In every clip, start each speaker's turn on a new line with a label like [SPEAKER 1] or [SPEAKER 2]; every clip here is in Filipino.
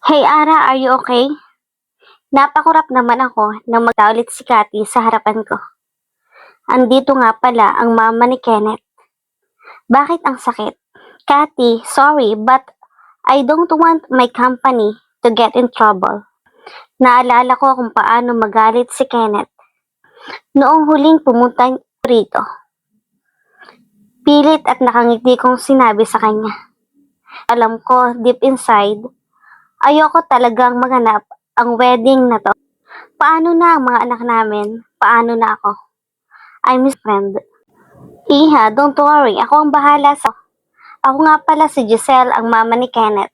[SPEAKER 1] Hey Ara, are you okay? Napakurap naman ako nang magta ulit si Cathy sa harapan ko. Andito nga pala ang mama ni Kenneth. Bakit ang sakit? Cathy, sorry but I don't want my company to get in trouble. Naalala ko kung paano magalit si Kenneth noong huling pumunta rito. Pilit at nakangiti kong sinabi sa kanya. Alam ko, deep inside, ayoko talagang maganap ang wedding na to. Paano na ang mga anak namin? Paano na ako? I miss friend. Iha, don't worry. Ako ang bahala sa... Ako nga pala si Giselle, ang mama ni Kenneth.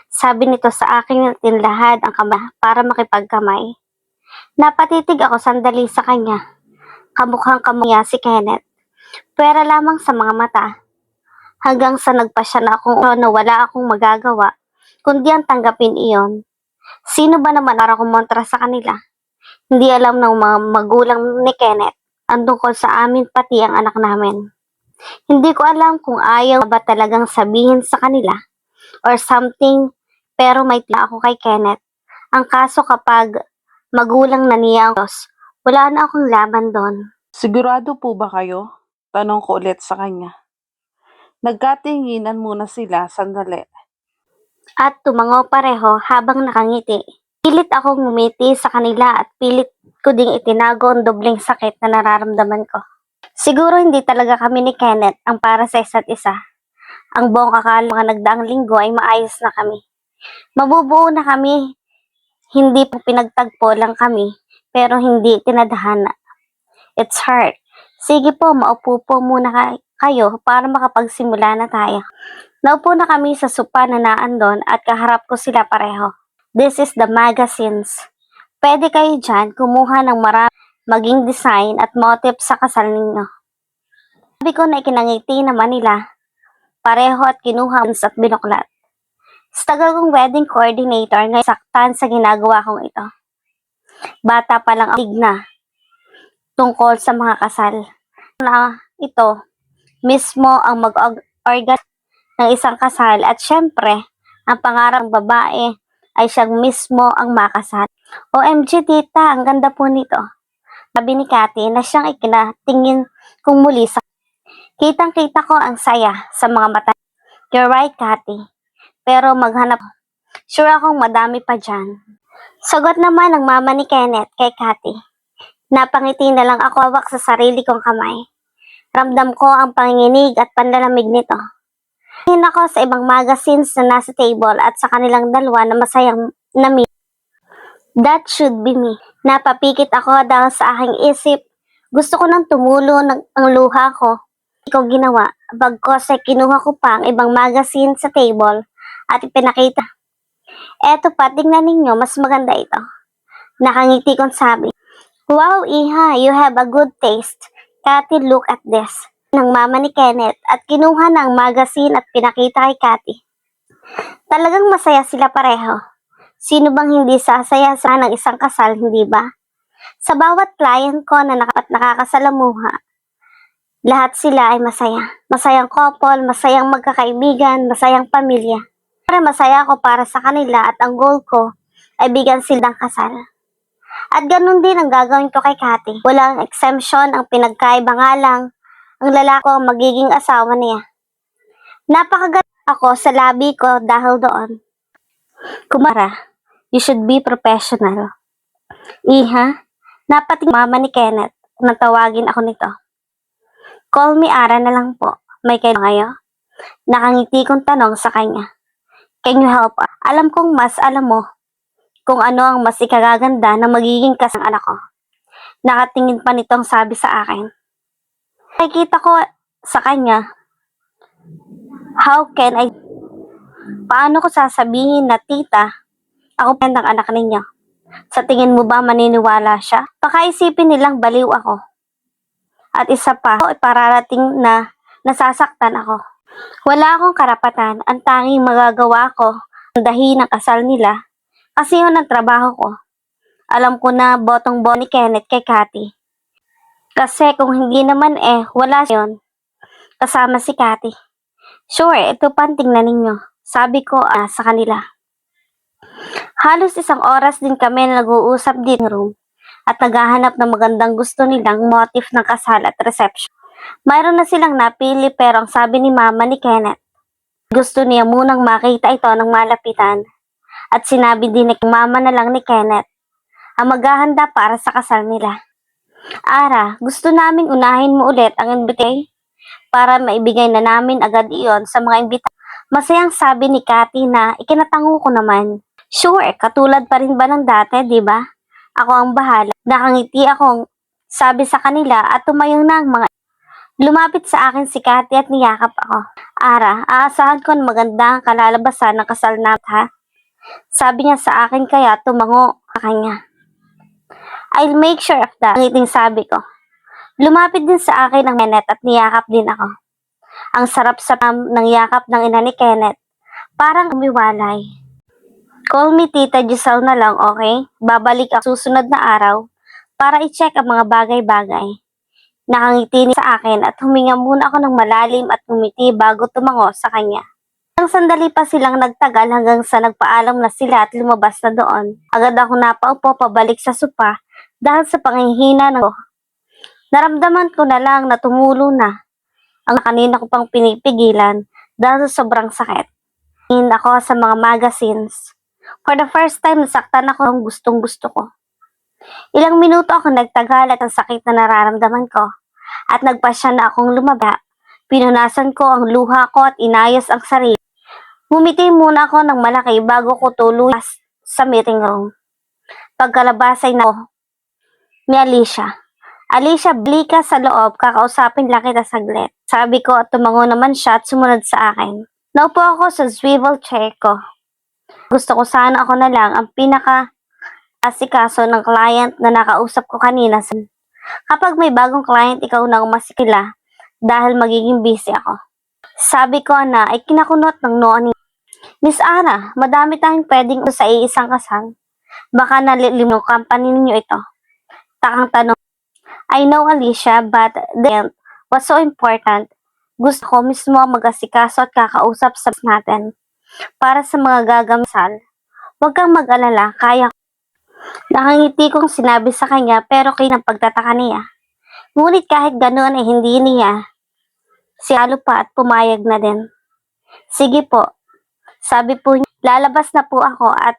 [SPEAKER 1] Sabi nito sa aking tinlahad ang kama para makipagkamay. Napatitig ako sandali sa kanya. Kamukhang kamuya si Kenneth. Pwera lamang sa mga mata. Hanggang sa nagpasya na akong na wala akong magagawa, kundi ang tanggapin iyon. Sino ba naman para kumontra sa kanila? Hindi alam ng mga magulang ni Kenneth ang tungkol sa amin pati ang anak namin. Hindi ko alam kung ayaw ba talagang sabihin sa kanila or something, pero may tila ako kay Kenneth. Ang kaso kapag magulang na niya ang Diyos, wala na akong laban doon.
[SPEAKER 2] Sigurado po ba kayo? Tanong ko ulit sa kanya. Nagkatinginan muna sila sandali.
[SPEAKER 1] At tumango pareho habang nakangiti. Pilit akong ngumiti sa kanila at pilit ko ding itinago ang dobleng sakit na nararamdaman ko. Siguro hindi talaga kami ni Kenneth ang para sa isa't isa. Ang buong akala mga nagdaang linggo ay maayos na kami. Mabubuo na kami. Hindi po pinagtagpo lang kami, pero hindi tinadhana. It's hard. Sige po, maupo po muna kayo para makapagsimula na tayo. Naupo na kami sa sopa na naandon at kaharap ko sila pareho. This is the magazines. Pwede kayo dyan kumuha ng marami maging design at motif sa kasal ninyo. Sabi ko na ikinangiti naman nila. Pareho at kinuha at binuklat. Sa tagal kong wedding coordinator ngayon saktan sa ginagawa kong ito. Bata pa lang ang na tungkol sa mga kasal. Na ito mismo ang mag-organize ng isang kasal at syempre, ang pangarang babae ay siyang mismo ang makasal. OMG tita, ang ganda po nito. Sabi ni Cathy na siyang ikinatingin kong muli sa... Kitang-kita ko ang saya sa mga mata. You're right, Cathy. Pero maghanap. Sure akong madami pa dyan. Sagot naman ng mama ni Kenneth kay Cathy. Napangiti na lang ako hawak sa sarili kong kamay. Ramdam ko ang panginginig at panlalamig nito. Tingin ako sa ibang magazines na nasa table at sa kanilang dalawa na masayang nami. That should be me. Napapikit ako dahil sa aking isip. Gusto ko nang tumulo ang luha ko. Hindi ko ginawa. Bagkos ay kinuha ko pa ang ibang magazine sa table at ipinakita. Eto pa, tingnan ninyo, mas maganda ito. Nakangiti kong sabi. Wow, Iha, you have a good taste. Cathy, look at this. Ng mama ni Kenneth at kinuha ng magazine at pinakita kay Cathy. Talagang masaya sila pareho. Sino bang hindi sasaya sa ng isang kasal, hindi ba? Sa bawat client ko na nakakasalamuha, lahat sila ay masaya. Masayang couple, masayang magkakaibigan, masayang pamilya. Para masaya ako para sa kanila at ang goal ko ay bigyan sila ng kasal. At ganun din ang gagawin ko kay Cathy. Walang exemption, ang pinagkaiba nga lang ang lalaki ang magiging asawa niya. Napakagaling ako sa labi ko dahil doon. Kumara, you should be professional. Iha, napating mama ni Kenneth nang tawagin ako nito. Call me Ara na lang po. May kayo ngayon? Nakangiti kong tanong sa kanya. Can you help us? Alam kong mas alam mo kung ano ang mas ikagaganda na magiging kasang anak ko. Nakatingin pa nitong sabi sa akin. Nakikita ko sa kanya, how can I... Paano ko sasabihin na tita, ako pa ng anak ninyo? Sa tingin mo ba maniniwala siya? Baka isipin nilang baliw ako. At isa pa, pararating na nasasaktan ako. Wala akong karapatan. Ang tanging magagawa ko ang dahi ng kasal nila kasi yun ang trabaho ko. Alam ko na botong-bo ni Kenneth kay Cathy. Kasi kung hindi naman wala yun. Kasama si Cathy. Sure, ito pa tingnan ninyo. Sabi ko sa kanila. Halos isang oras din kami na nag-uusap din room at naghahanap ng magandang gusto nilang motif ng kasal at reception. Mayroon na silang napili pero ang sabi ni Mama ni Kenneth, gusto niya munang makita ito ng malapitan at sinabi din ni Mama na lang ni Kenneth ang maghahanda para sa kasal nila. Ara, gusto naming unahin mo ulit ang invitation para maibigay na namin agad iyon sa mga imbita. Masayang sabi ni Cathy na ikinatango ko naman. Sure, katulad pa rin ba ng dati, di ba? Ako ang bahala. Nakangiti akong sabi sa kanila at tumayong na ang mga. Lumapit sa akin si Cathy at niyakap ako. Ara, aasahan ko na maganda ang kalalabasan ng kasal natin, ha? Sabi niya sa akin kaya tumango sa kanya. I'll make sure of that, ngiting sabi ko. Lumapit din sa akin ang Kenneth at niyakap din ako. Ang sarap sa ng yakap ng ina ni Kenneth. Parang umiwalay. Call me Tita Giselle na lang, okay? Babalik ako susunod na araw para i-check ang mga bagay-bagay. Nakangiti niya sa akin at huminga muna ako ng malalim at umiti bago tumango sa kanya. Ang sandali pa silang nagtagal hanggang sa nagpaalam na sila at lumabas na doon. Agad ako napaupo pabalik sa sopa dahil sa panghihina ng naramdaman ko na lang na tumulo na ang kanina ko pang pinipigilan dahil sa sobrang sakit. Tingin ako sa mga magazines. For the first time, nasaktan ako ng gustong-gusto ko. Ilang minuto ako nagtagal at ang sakit na nararamdaman ko. At nagpasya na akong lumaba. Pinunasan ko ang luha ko at inayos ang sarili. Ngumiti muna ako ng malaki bago ko tuluyan sa meeting room. Pagkalabas ay ni Alicia. Alicia, bili ka sa loob, kakausapin lang kita saglit. Sabi ko at tumango naman siya at sumunod sa akin. Naupo ako sa swivel chair ko. Gusto ko sana ako na lang ang pinaka-asikaso ng client na nakausap ko kanina. Kapag may bagong client, ikaw na umasikila dahil magiging busy ako. Sabi ko na ay kinakunot ng noo ni Miss Ara, madami tayong pwedeng sa iisang kasal. Baka nalilim ng company ninyo ito. Takang tanong. I know Alicia, but then, what's so important? Gusto ko mismo mag-asikaso at kakausap sa natin. Para sa mga gagamsal, huwag kang mag-alala, kaya ko. Nakangiti kong sinabi sa kanya pero kayo ng pagtataka niya. Ngunit kahit ganoon ay hindi niya siyalo pa at pumayag na din. Sige po, sabi po niya, lalabas na po ako at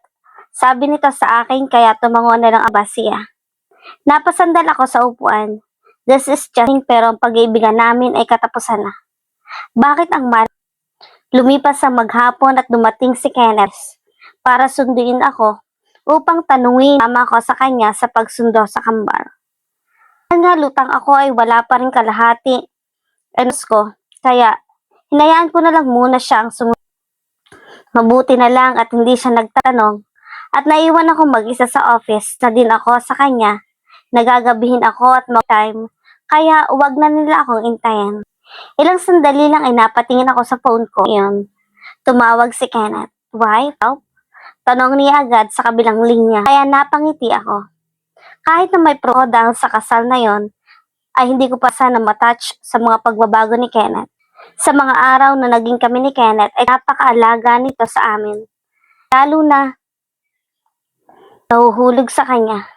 [SPEAKER 1] sabi nito sa akin kaya tumango na lang aba siya. Napasandal ako sa upuan. This is just pero ang pag-iibigan namin ay katapusan na. Bakit ang lumipas sa maghapon at dumating si Kenneth para sunduin ako upang tanungin tama ko sa kanya sa pagsundo sa kambal. Nga lutang ako ay wala pa rin kalahati ko, kaya hinayaan ko na lang muna siya ang sumunod. Mabuti na lang at hindi siya nagtanong at naiwan ako mag-isa sa office na din ako sa kanya. Nagagabihin ako at time, kaya wag na nila akong intayin. Ilang sandali lang ay napatingin ako sa phone ko. Iyon. Tumawag si Kenneth. Why? Oh? Tanong niya agad sa kabilang linya. Kaya napangiti ako. Kahit na may pro dahil sa kasal na yon, ay hindi ko pa sana matouch sa mga pagbabago ni Kenneth. Sa mga araw na naging kami ni Kenneth ay napakaalaga nito sa amin. Lalo na nahuhulog sa kanya.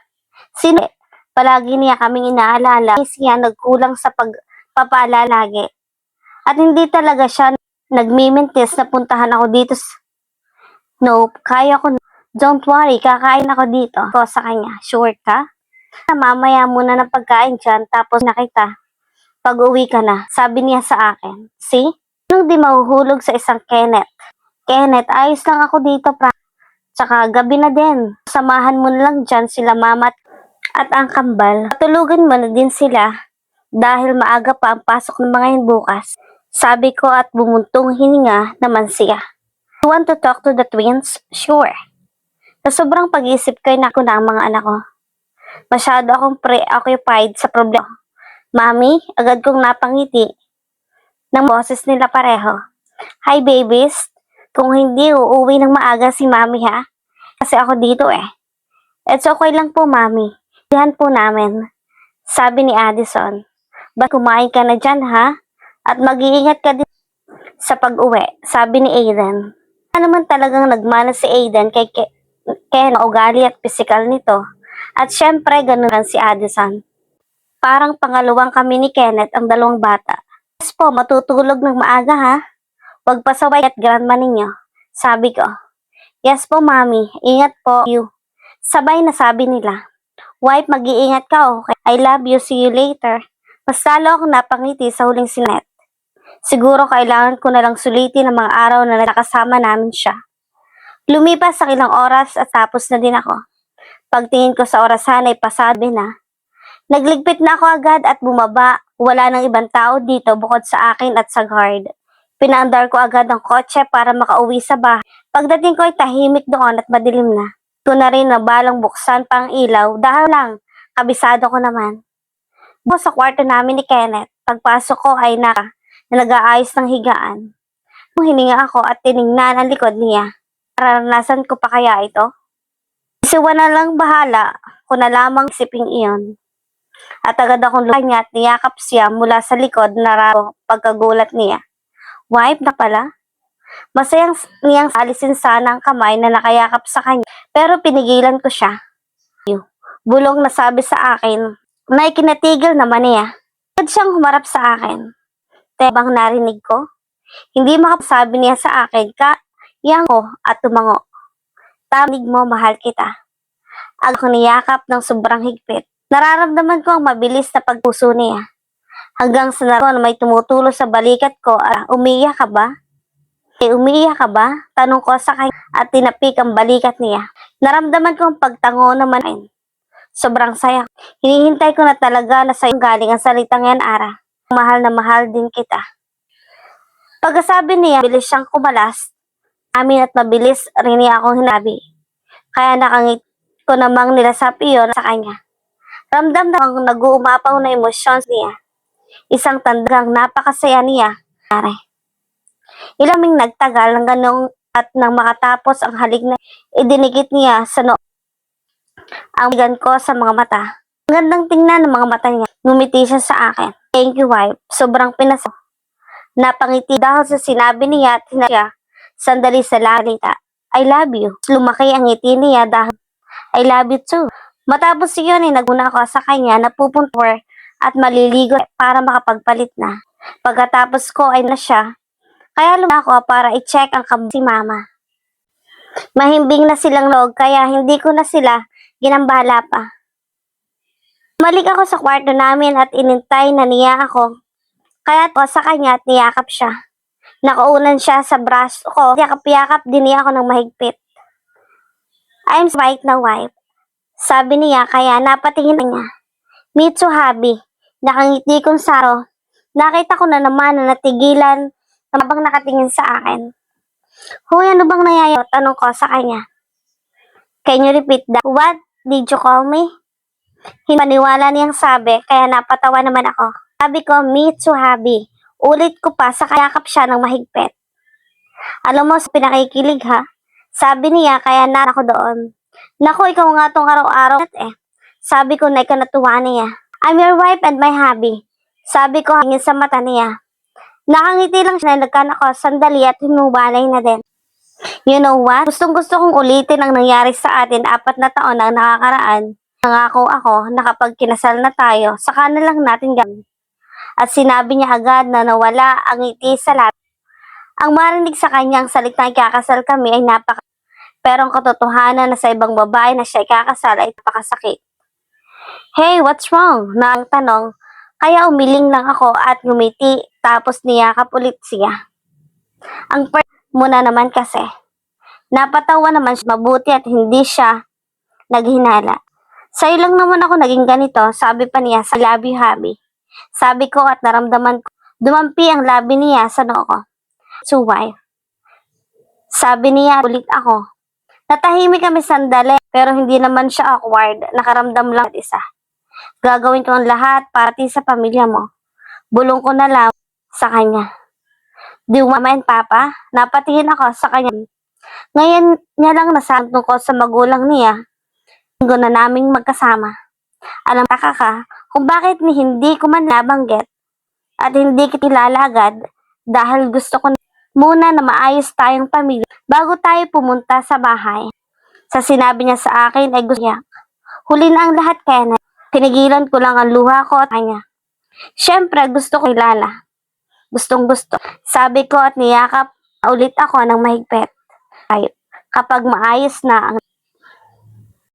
[SPEAKER 1] Palagi niya kaming inaalala. Siya nagkulang sa pagpapaalala lagi. At hindi talaga siya nagmimintis na puntahan ako dito. Nope, kaya ko. Don't worry, kakain ako dito. Ko sa kanya, sure ka? Mamaya muna ng pagkain dyan, tapos nakita. Pag uwi ka na, sabi niya sa akin. See? Nung di mahuhulog sa isang Kenneth. Kenneth, ayos lang ako dito, Tsaka gabi na din. Samahan mo na lang dyan sila mama at ang kambal. Patulugan mo na din sila dahil maaga pa ang pasok ng mga yun bukas. Sabi ko at bumuntong hininga naman siya. You want to talk to the twins? Sure. Sa sobrang pag-iisip ko na ang mga anak ko. Masyado akong preoccupied sa problema. Mami, agad kong napangiti ng boses nila pareho. Hi babies, kung hindi uuwi ng maaga si Mami ha. Kasi ako dito eh. It's okay lang po Mami. Diyan po namin. Sabi ni Addison. Ba't kumain ka na dyan ha? At mag-iingat ka din sa pag-uwi. Sabi ni Aiden. Naman talagang nagmana si Aiden kay Ken, ugali at pisikal nito. At syempre, ganun lang si Addison. Parang pangalawang kami ni Kenneth ang dalawang bata. Yes po, matutulog ng maaga ha. Huwag pasaway at grandma ninyo. Sabi ko. Yes po, mami. Ingat po. You. Sabay na sabi nila. Wife, mag-iingat ka, okay? I love you. See you later. Mas lalo akong napangiti sa huling sinet. Siguro kailangan ko na lang sulitin ang mga araw na nakasama namin siya. Lumipas ang ilang oras at tapos na din ako. Pagtingin ko sa orasan ay pasabi na. Nagligpit na ako agad at bumaba. Wala nang ibang tao dito bukod sa akin at sa guard. Pinaandar ko agad ang kotse para makauwi sa bahay. Pagdating ko ay tahimik doon at madilim na. Ito na rin na balang buksan pa ang ilaw dahil lang kabisado ko naman. Sa kwarto namin ni Kenneth, pagpasok ko ay na nag-aayos ng higaan. Hininga ako at tiningnan ang likod niya. Naranasan ko pa kaya ito? Isiwa na lang bahala ko na lamang isiping iyon. At agad akong luha niya at niyakap siya mula sa likod na pagkagulat niya. Wife na pala? Masayang niyang alisin sana ang kamay na nakayakap sa kanya pero pinigilan ko siya. Bulong na sabi sa akin na ikinatigil naman niya. Agad siyang humarap sa akin. Tebang narinig ko? Hindi makasabi niya sa akin yang ko at tumango. Tamig mo, mahal kita. Agad ko niyakap ng sobrang higpit. Nararamdaman ko ang mabilis na pagpuso niya. Hanggang sa naroon na may tumutulo sa balikat ko, umiiyak ka ba? Umiiyak ka ba? Tanong ko sa kanya at tinapik ang balikat niya. Naramdaman ko ang pagtango naman. Sobrang saya. Hinihintay ko na talaga na sa'yo galing ang salitang yan, Ara. Mahal na mahal din kita. Pagkasabi niya, bilis siyang kumalas. Amin at mabilis rin niya akong hinabi. Kaya nakangit ko namang nilasap iyon sa kanya. Ramdam na akong nag-uumapaw na emosyon niya. Isang tandagang napakasaya niya. Ilaming nagtagal ng ganong at nang makatapos ang halik na idinikit niya sa noo. Ang bigan ko sa mga mata. Ang gandang tingnan ng mga mata niya. Ngumiti siya sa akin. Thank you, wife. Sobrang pinaso. Napangiti dahil sa sinabi niya at siya sandali sa lalita. I love you. Lumaki ang ngiti niya dahil I love you too. Matapos iyon ay naguna ako sa kanya na pupunta at maliligo para makapagpalit na. Pagkatapos ko ay na siya, kaya lumaki ako para i-check ang kamay si mama. Mahimbing na silang log kaya hindi ko na sila ginambala pa. Malik ako sa kwarto namin at inintay na niya ako. Kaya ako sa kanya at niyakap siya. Nakaunan siya sa braso ko. Yakap-yakap din niya ako ng mahigpit. I'm right na wife. Sabi niya kaya napatingin niya. Me too, hubby. Nakangiti kong saro. Nakita ko na naman na natigilan habang nakatingin sa akin. Hoy, ano bang nangyayari? Tanong ko sa kanya. Can you repeat that? What did you call me? Hindi maniwala niyang sabi kaya napatawa naman ako. Sabi ko, me too, hubby. Ulit ko pa sa kayakap siya ng mahigpit. Alam mo, pinakikilig ha? Sabi niya kaya na ako doon. Naku, ikaw nga tong araw-araw Sabi ko na ikaw natuwa niya. I'm your wife and my hubby. Sabi ko hangin sa mata niya. Nakangiti lang siya na nagkan ako sandali at humubalay na din. You know what? Gustong-gusto kong ulitin ang nangyari sa atin 4 na taon ang nakakaraan. Nangako ako na kapag kinasal na tayo, saka na lang natin gawin. At sinabi niya agad na nawala ang ngiti sa labi. Ang marinig sa kanyang salitang ikakasal kami ay pero ang katotohanan na sa ibang babae na siya ikakasal ay napakasakit. Hey, what's wrong? Na ang tanong, kaya umiling lang ako at ngumiti tapos niyakap ulit siya. Ang mo na naman kasi. Napatawa naman siya mabuti at hindi siya naghinala. Sa'yo lang naman ako naging ganito, sabi pa niya sa love you, hubby. Sabi ko at naramdaman ko, dumampi ang labi niya sa noo ko. So wife. Sabi niya ulit ako. Natahimik kami sandali pero hindi naman siya awkward. Nakaramdam lang at isa. Gagawin ko ang lahat para sa pamilya mo. Bulong ko na lang sa kanya. Do you want mama and papa? Napatingin ako sa kanya. Ngayon niya lang nasantong ko sa magulang niya. Linggo na naming magkasama. Alam ka kung bakit hindi ko man nabanggit at hindi kilala agad dahil gusto ko muna na maayos tayong pamilya bago tayo pumunta sa bahay. Sa sinabi niya sa akin ay gusto niya. Huli na ang lahat kaya na pinigilan ko lang ang luha ko at kanya. Siyempre gusto ko kilala. Gustong gusto. Sabi ko at niyakap ulit ako ng mahigpit. Ay, kapag maayos na ang